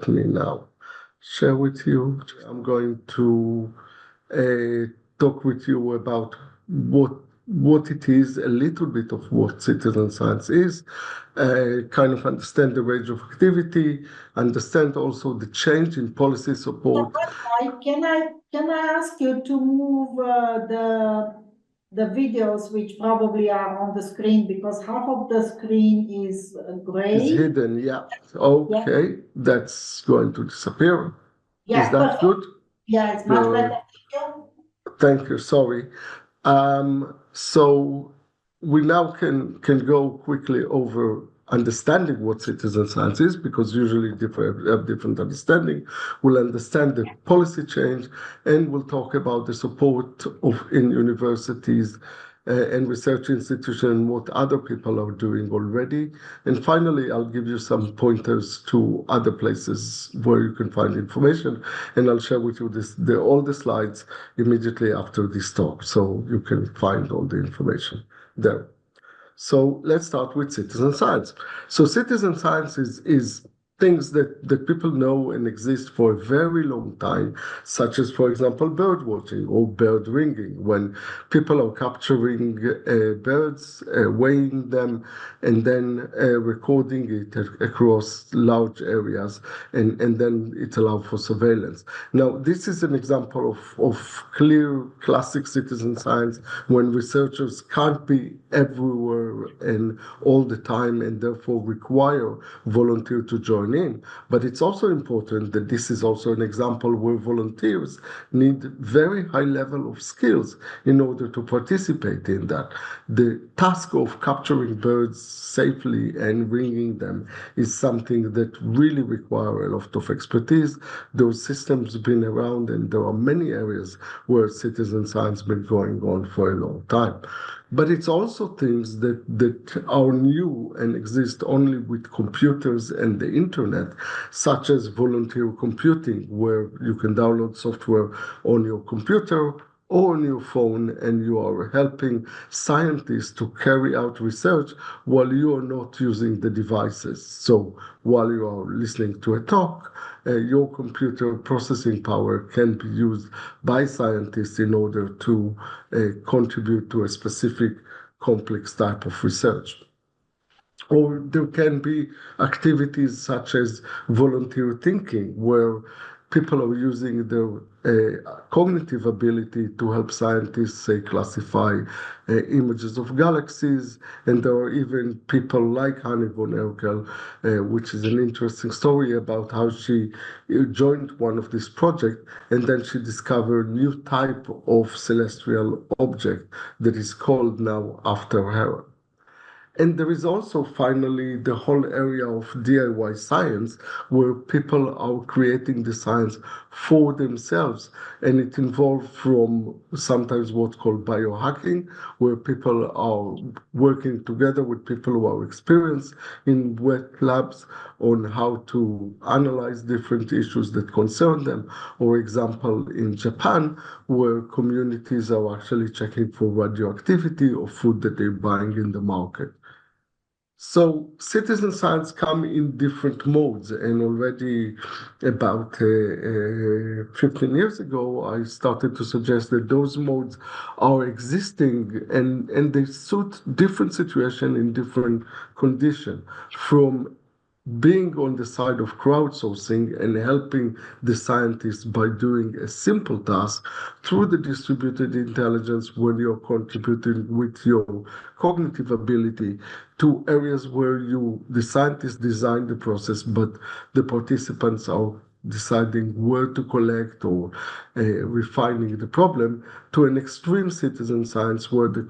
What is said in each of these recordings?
let me now share with you. I'm going to talk with you about what it is, a little bit of what citizen science is, kind of understand the range of activity, understand also the change in policy support. Can I ask you to move the videos which probably are on the screen, because half of the screen is gray. Is hidden, yeah. Okay, yeah. That's going to disappear. Yeah, is that good? Yeah, it's much better. Thank you. Sorry. So we now can go quickly over understanding what citizen science is, because usually have different understanding. We'll understand the policy change, and we'll talk about the support in universities and research institutions, what other people are doing already. And finally, I'll give you some pointers to other places where you can find information. And I'll share with you all the slides immediately after this talk, so you can find all the information there. So let's start with citizen science. So citizen science is things that people know and exist for a very long time, such as, for example, bird watching or bird ringing, when people are capturing birds, weighing them, and then recording it across large areas, and then it allows for surveillance. Now, this is an example of clear classic citizen science, when researchers can't be everywhere and all the time, and therefore require volunteers to join in. But it's also important that this is also an example where volunteers need very high level of skills in order to participate in that. The task of capturing birds safely and ringing them is something that really require a lot of expertise. Those systems have been around, and there are many areas where citizen science has been going on for a long time. But it's also things that are new and exist only with computers and the internet, such as volunteer computing, where you can download software on your computer or on your phone, and you are helping scientists to carry out research while you are not using the devices. So while you are listening to a talk, your computer processing power can be used by scientists in order to contribute to a specific complex type of research. Or there can be activities such as volunteer thinking, where people are using their cognitive ability to help scientists, say, classify images of galaxies. And there are even people like Hanne von Erkel, which is an interesting story about how she joined one of these projects, and then she discovered a new type of celestial object that is called now after her. And there is also, finally, the whole area of DIY science, where people are creating the science for themselves. And it involves from sometimes what's called biohacking, where people are working together with people who are experienced in wet labs on how to analyze different issues that concern them. For example, in Japan, where communities are actually checking for radioactivity of food that they're buying in the market. So citizen science come in different modes, and already about 15 years ago, I started to suggest that those modes are existing, and they suit different situation in different condition, from being on the side of crowdsourcing and helping the scientists by doing a simple task, through the distributed intelligence when you're contributing with your cognitive ability, to areas where the scientists design the process, but the participants are deciding where to collect or refining the problem, to an extreme citizen science where the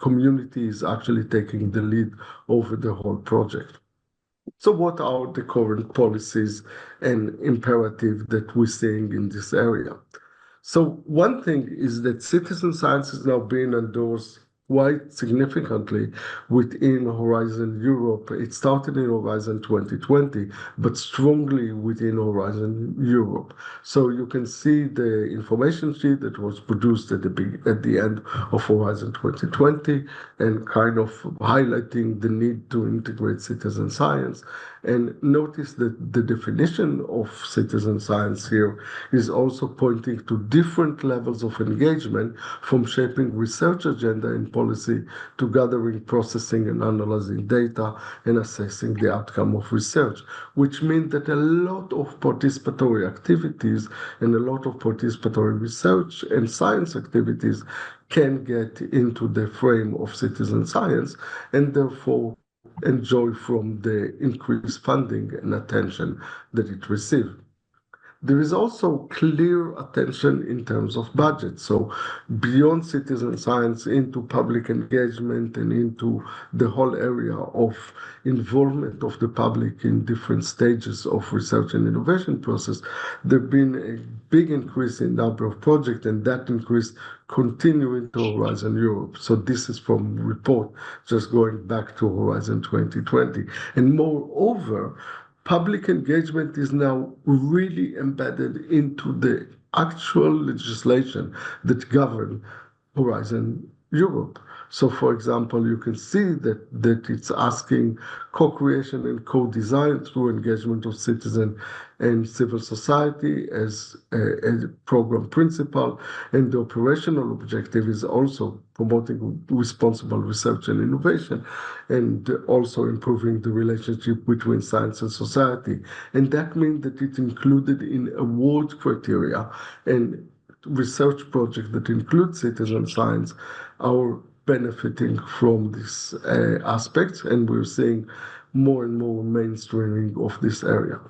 community is actually taking the lead over the whole project. So what are the current policies and imperative that we're seeing in this area? So one thing is that citizen science is now being endorsed quite significantly within Horizon Europe. It started in Horizon 2020, but strongly within Horizon Europe. So you can see the information sheet that was produced at the end of Horizon 2020 and kind of highlighting the need to integrate citizen science. And notice that the definition of citizen science here is also pointing to different levels of engagement, from shaping research agenda and policy to gathering, processing, and analyzing data and assessing the outcome of research, which means that a lot of participatory activities and a lot of participatory research and science activities can get into the frame of citizen science and therefore enjoy from the increased funding and attention that it receives. There is also clear attention in terms of budget. So beyond citizen science into public engagement and into the whole area of involvement of the public in different stages of research and innovation process, there's been a big increase in number of projects, and that increase continuing to Horizon Europe. So this is from report just going back to Horizon 2020. And moreover, public engagement is now really embedded into the actual legislation that govern Horizon Europe. So, for example, you can see that it's asking co-creation and co-design through engagement of citizen and civil society as a program principle. And the operational objective is also promoting responsible research and innovation, and also improving the relationship between science and society. And that means that it's included in award criteria, and research projects that include citizen science are benefiting from these aspects, and we're seeing more and more mainstreaming of this area.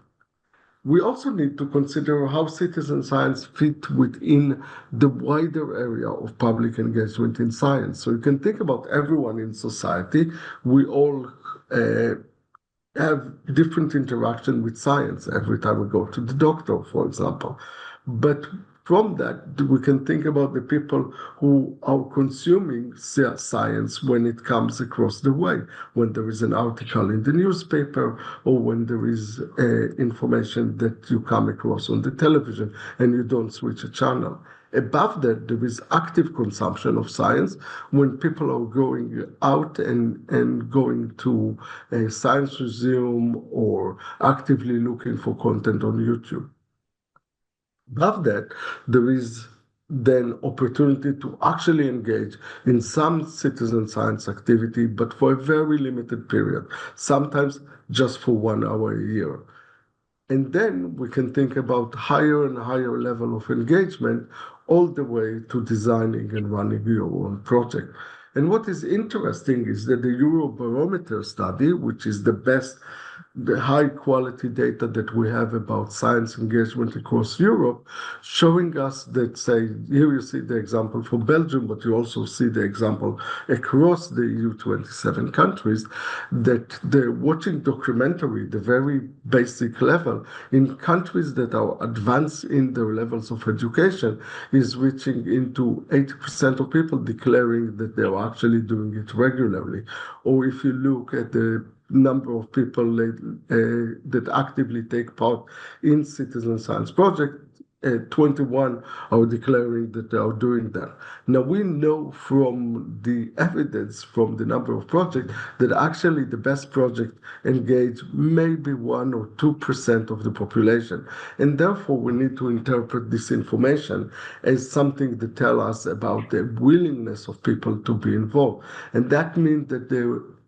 We also need to consider how citizen science fit within the wider area of public engagement in science. So you can think about everyone in society. We all have different interaction with science every time we go to the doctor, for example. But from that, we can think about the people who are consuming science when it comes across the way, when there is an article in the newspaper or when there is information that you come across on the television and you don't switch a channel. Above that, there is active consumption of science when people are going out and going to a science museum or actively looking for content on YouTube. Above that, there is then opportunity to actually engage in some citizen science activity, but for a very limited period, sometimes just for 1 hour a year. And then we can think about higher and higher level of engagement all the way to designing and running your own project. And what is interesting is that the Eurobarometer study, which is the high quality data that we have about science engagement across Europe, showing us that, say, here you see the example for Belgium, but you also see the example across the EU 27 countries, that the watching documentary, the very basic level, in countries that are advanced in their levels of education, is reaching into 80% of people declaring that they're actually doing it regularly. Or if you look at the number of people that actively take part in citizen science project, 21 are declaring that they are doing that. Now, we know from the evidence from the number of projects that actually the best project engage maybe 1 or 2% of the population. And therefore, we need to interpret this information as something that tell us about the willingness of people to be involved. And that means that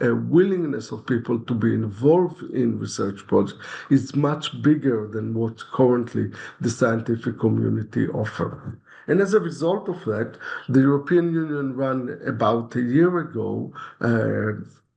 a willingness of people to be involved in research projects is much bigger than what currently the scientific community offer. And as a result of that, the European Union ran about a year ago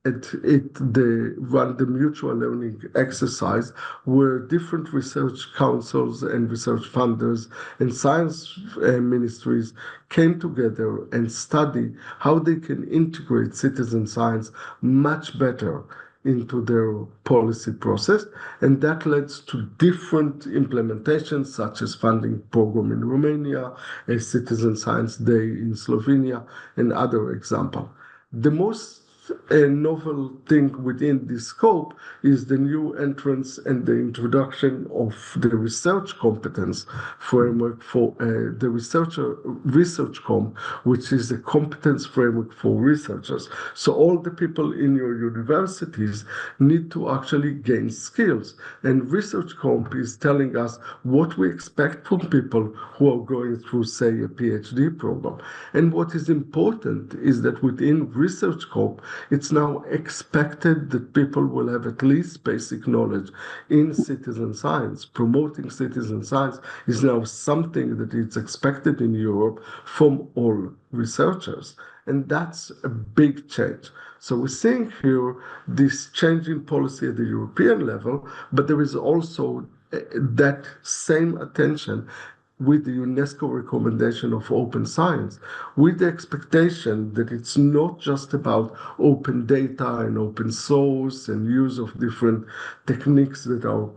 run the mutual learning exercise where different research councils and research funders and science ministries came together and studied how they can integrate citizen science much better into their policy process. And that led to different implementations, such as funding program in Romania, a citizen science day in Slovenia, and other examples. The most novel thing within this scope is the new entrance and the introduction of the research competence framework for the research com, which is a competence framework for researchers. So all the people in your universities need to actually gain skills. And research comp is telling us what we expect from people who are going through, say, a PhD program. And what is important is that within research comp, it's now expected that people will have at least basic knowledge in citizen science. Promoting citizen science is now something that is expected in Europe from all researchers. And that's a big change. So we're seeing here this change in policy at the European level, but there is also that same attention with the UNESCO recommendation of open science, with the expectation that it's not just about open data and open source and use of different techniques that are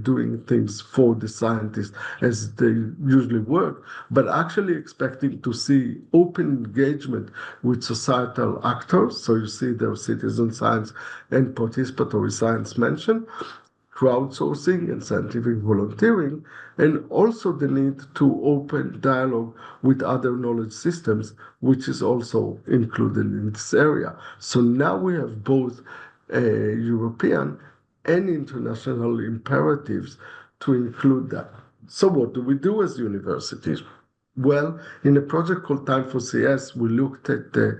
doing things for the scientists as they usually work, but actually expecting to see open engagement with societal actors. So you see there citizen science and participatory science mentioned, crowdsourcing and scientific volunteering, and also the need to open dialogue with other knowledge systems, which is also included in this area. So now we have both European and international imperatives to include that. So what do we do as universities? Well, in a project called Time for CS, we looked at the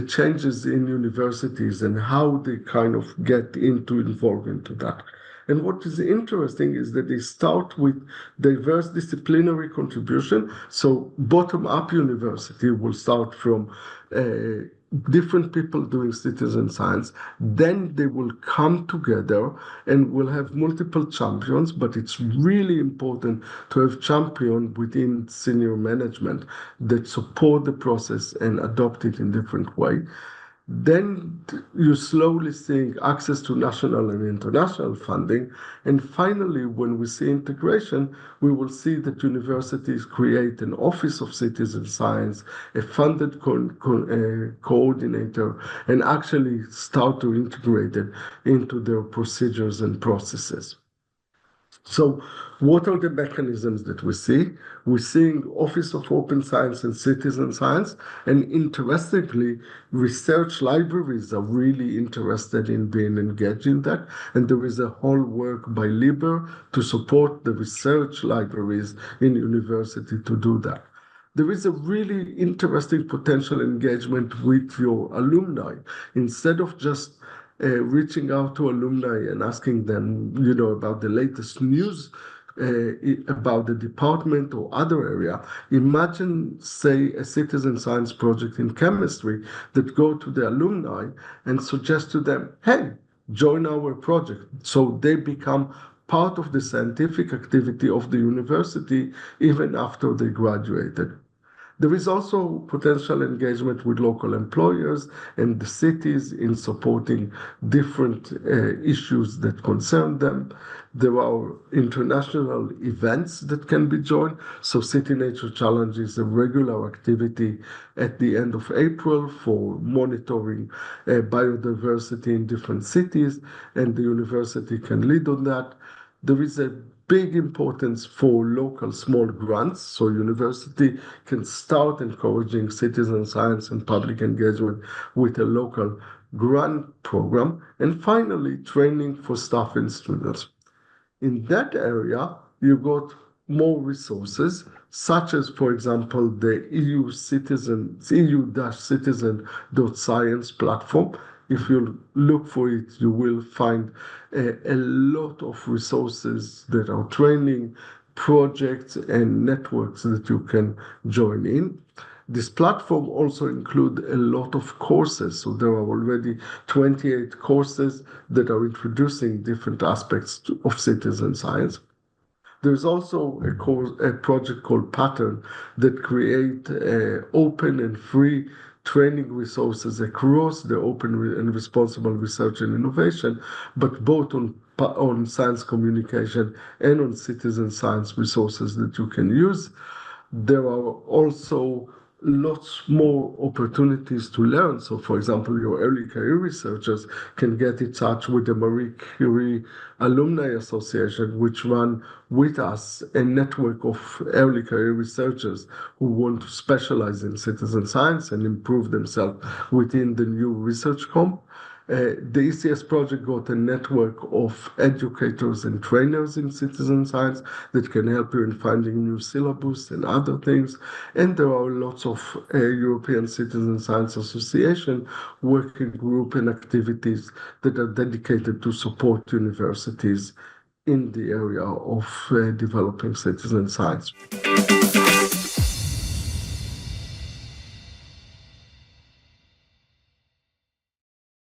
changes in universities and how they kind of get involved into that. And what is interesting is that they start with diverse disciplinary contribution. So bottom-up university will start from different people doing citizen science. Then they will come together and will have multiple champions, but it's really important to have champion within senior management that support the process and adopt it in different way. Then you slowly see access to national and international funding. And finally, when we see integration, we will see that universities create an Office of Citizen Science, a funded coordinator, and actually start to integrate it into their procedures and processes. So what are the mechanisms that we see? We're seeing Office of Open Science and Citizen Science, and interestingly, research libraries are really interested in being engaged in that, and there is a whole work by LIBER to support the research libraries in university to do that. There is a really interesting potential engagement with your alumni. Instead of just reaching out to alumni and asking them, about the latest news about the department or other area. Imagine, say, a citizen science project in chemistry that go to the alumni and suggest to them, hey, join our project. So they become part of the scientific activity of the university even after they graduated. There is also potential engagement with local employers and the cities in supporting different issues that concern them. There are international events that can be joined. So City Nature Challenge is a regular activity at the end of April for monitoring biodiversity in different cities, and the university can lead on that. There is a big importance for local small grants, so university can start encouraging citizen science and public engagement with a local grant program. And finally, training for staff and students. In that area, you got more resources, such as, for example, the EU-citizen.science platform. If you look for it, you will find a lot of resources that are training, projects, and networks that you can join in. This platform also includes a lot of courses. So there are already 28 courses that are introducing different aspects of citizen science. There's also a project called Pattern that create open and free training resources across the open and responsible research and innovation, but both on science communication and on citizen science resources that you can use. There are also lots more opportunities to learn. So, for example, your early career researchers can get in touch with the Marie Curie Alumni Association, which run with us a network of early career researchers who want to specialize in citizen science and improve themselves within the new research comp. The ECS project got a network of educators and trainers in citizen science that can help you in finding new syllabus and other things. And there are lots of European Citizen Science Association working group and activities that are dedicated to support universities in the area of developing citizen science.